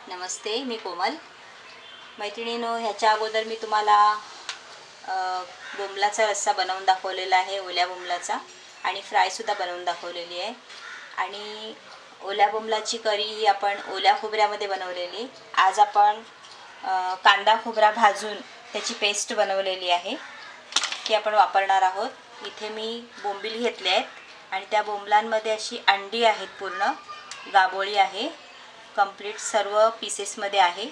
नमस्ते, मी कोमल. मैत्रिणींनो, ह्याच्या अगोदर मी तुम्हाला बोंबलाचा रस्सा बनवून दाखवलेला आहे, ओल्या बोंबलाचा, आणि फ्रायसुद्धा बनवून दाखवलेली आहे. आणि ओल्या बोंबलाची करी ही आपण ओल्या खोबऱ्यामध्ये बनवलेली. आज आपण कांदा खोबरा भाजून त्याची पेस्ट बनवलेली आहे, ती आपण वापरणार आहोत. इथे मी बोंबील घेतले आहेत आणि त्या बोंबलांमध्ये अशी अंडी आहेत, पूर्ण गाबोळी आहे, कंप्लीट सर्व पीसेसमध्ये आहे.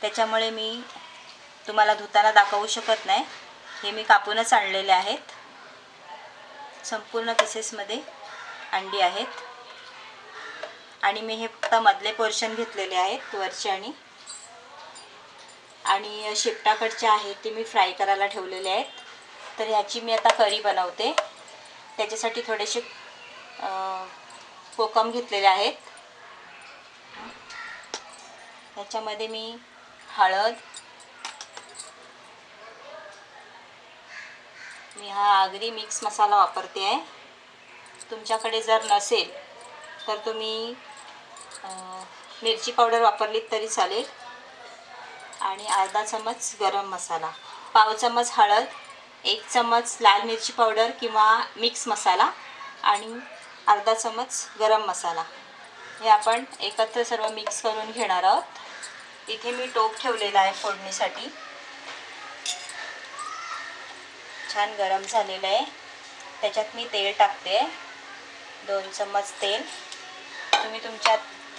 त्याच्यामुळे मी तुम्हाला धुताना दाखवू शकत नाही. हे मी कापूनच आणलेले आहेत. संपूर्ण पीसेसमध्ये अंडी आहेत आणि मी हे फक्त मधले पोर्शन घेतलेले आहेत, वरचे आणि शेपटाकडचे आहेत ते मी फ्राय करायला ठेवलेले आहेत. तर ह्याची मी आता करी बनवते. त्याच्यासाठी थोडेसे कोकम घेतलेले आहेत. ह्याच्यामध्ये मी हळद, मी हा आगरी मिक्स मसाला वापरते आहे. तुमच्याकडे जर नसेल तर तुम्ही मिरची पावडर वापरलीत तरी चालेल. आणि अर्धा चमच गरम मसाला, पाव चमच हळद, 1 चमच लाल मिरची पावडर किंवा मिक्स मसाला आणि अर्धा चमच गरम मसाला, हे आपण एकत्र सर्व मिक्स करून घेणार आहोत. इथे मी टोप ठेवलेला आहे फोडणीसाठी. छान गरम झालेलं आहे. त्याच्यात मी तेल टाकते, 2 चमच तेल. तुम्ही तुमच्या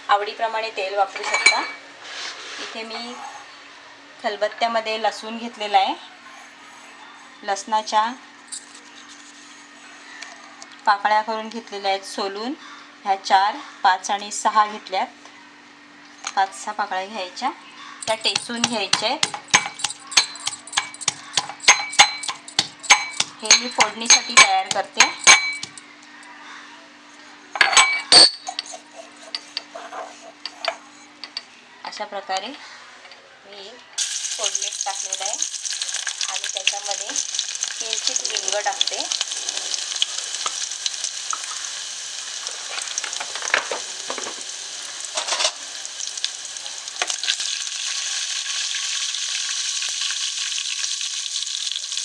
आवडीप्रमाणे तेल वापरू शकता. इथे मी खलबत्त्यामध्ये लसूण घेतलेला आहे. लसणाच्या पाकळ्या करून घेतलेल्या आहेत सोलून. ह्या 4, 5 आणि 6 घेतल्यात. 5-6 पाकळ्या घ्यायच्या, त्या टेचून घ्यायच्या. हे मी फोडणीसाठी तयार करते. अशा प्रकारे मी फोडणीत टाकलेलं आहे आणि त्याच्यामध्ये किंचित हिंग टाकते.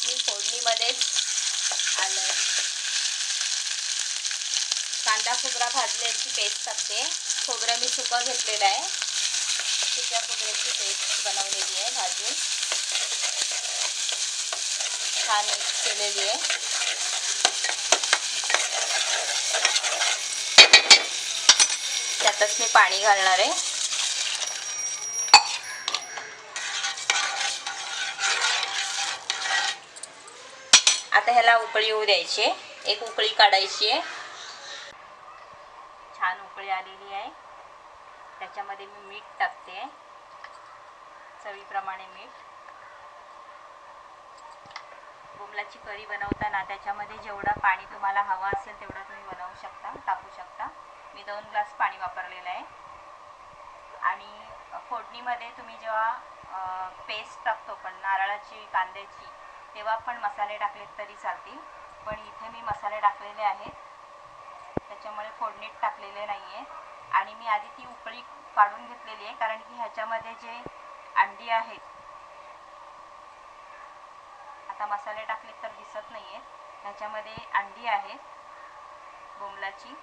मी फोडणीमध्येच आलं, कांदा खोबरा भाजल्याची पेस्ट टाकते. खोबरं मी सुकं घेतलेलं आहे, सुक्या खोबऱ्याची पेस्ट बनवलेली आहे, भाजून छान मिक्स केलेली आहे. त्यातच मी पाणी घालणार आहे. आता ह्याला उकळी येऊ द्यायची आहे. एक उकळी काढायची आहे. छान उकळी आलेली आहे. त्याच्यामध्ये मी मीठ टाकते, चवीप्रमाणे मीठ. बोंबलाची करी बनवताना त्याच्यामध्ये जेवढं पाणी तुम्हाला हवं असेल तेवढं तुम्ही बनवू शकता, टाकू शकता. मी 2 ग्लास पाणी वापरलेलं आहे. आणि फोडणीमध्ये तुम्ही जेव्हा पेस्ट टाकतो पण नारळाची, कांद्याची, तेव्हा पण मसाले टाकलेत तरी चालतील. पण इथे मी मसाले टाकलेले आहेत, त्याच्यामुळे फोडणीत टाकलेले नाही आहे. आणि मी आधी ती उकळी काढून घेतलेली आहे, कारण की ह्याच्यामध्ये जे अंडी आहेत, आता मसाले टाकले तर दिसत नाही आहेत, ह्याच्यामध्ये अंडी आहेत बोंबलाची,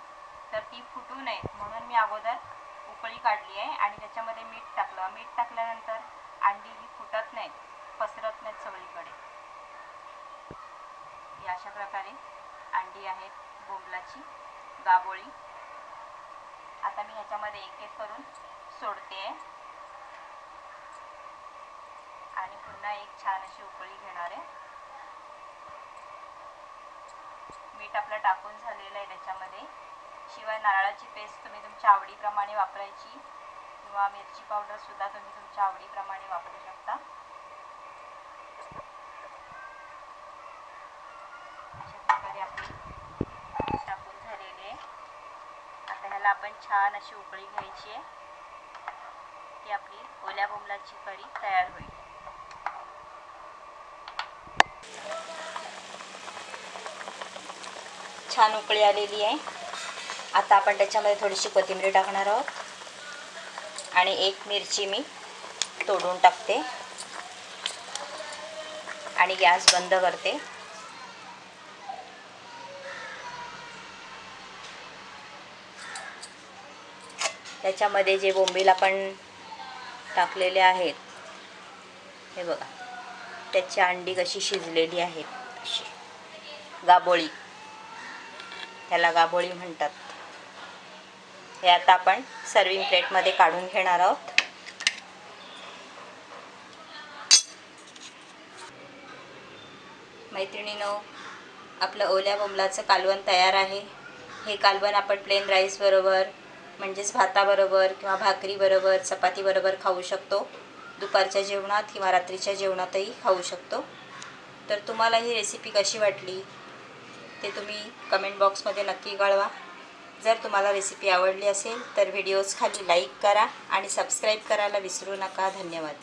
तर ती फुटू नयेत म्हणून मी अगोदर उकळी काढली आहे आणि त्याच्यामध्ये मीठ टाकलं. मीठ टाकल्यानंतर अंडी ही फुटत नाहीत, पसरत नाहीत सगळीकडे. अशा प्रकारे अंडी आहेत बोंबलाची गाबोळी. आता मी ह्याच्यामध्ये एक एक करून सोडते आणि पुन्हा एक छान अशी उकळी घेणार आहे. मीठ आपलं टाकून झालेलं आहे त्याच्यामध्ये. शिवाय नारळाची पेस्ट तुम्ही तुमच्या आवडीप्रमाणे वापरायची किंवा मिरची पावडर सुद्धा तुम्ही तुमच्या आवडीप्रमाणे वापरू शकता. अशा प्रकारे आपली टाकून झालेली आहे. आता ह्याला आपण छान अशी उकळी घ्यायची आहे, की आपली ओल्या बोंबलाची करी तयार होईल. छान उकळी आलेली आहे. आता आपण त्याच्यामध्ये थोडीशी कोथिंबीर टाकणार आहोत आणि एक मिरची मी तोडून टाकते आणि गॅस बंद करते. त्याच्यामध्ये जे बोंबील आपण टाकलेले आहेत हे बघा, त्याची अंडी कशी शिजलेली आहेत, अशी गाबोळी, त्याला गाबोळी म्हणतात. हे आता आपण सर्विंग प्लेटमध्ये काढून घेणार आहोत. मैत्रिणींनो, आपलं ओल्या बोंबलाचं कालवण तयार आहे. हे कालवण आपण प्लेन राईस बरोबर म्हणजेच भाताबरोबर किंवा भाकरीबरोबर चपातीबरोबर खाऊ शकतो. दुपारच्या जेवणात किंवा रात्रीच्या जेवणातही खाऊ शकतो. तर तुम्हाला ही रेसिपी कशी वाटली ते तुम्ही कमेंट बॉक्समध्ये नक्की कळवा. जर तुम्हाला रेसिपी आवडली असेल तर व्हिडिओज खाली लाईक करा आणि सबस्क्राईब करायला विसरू नका. धन्यवाद.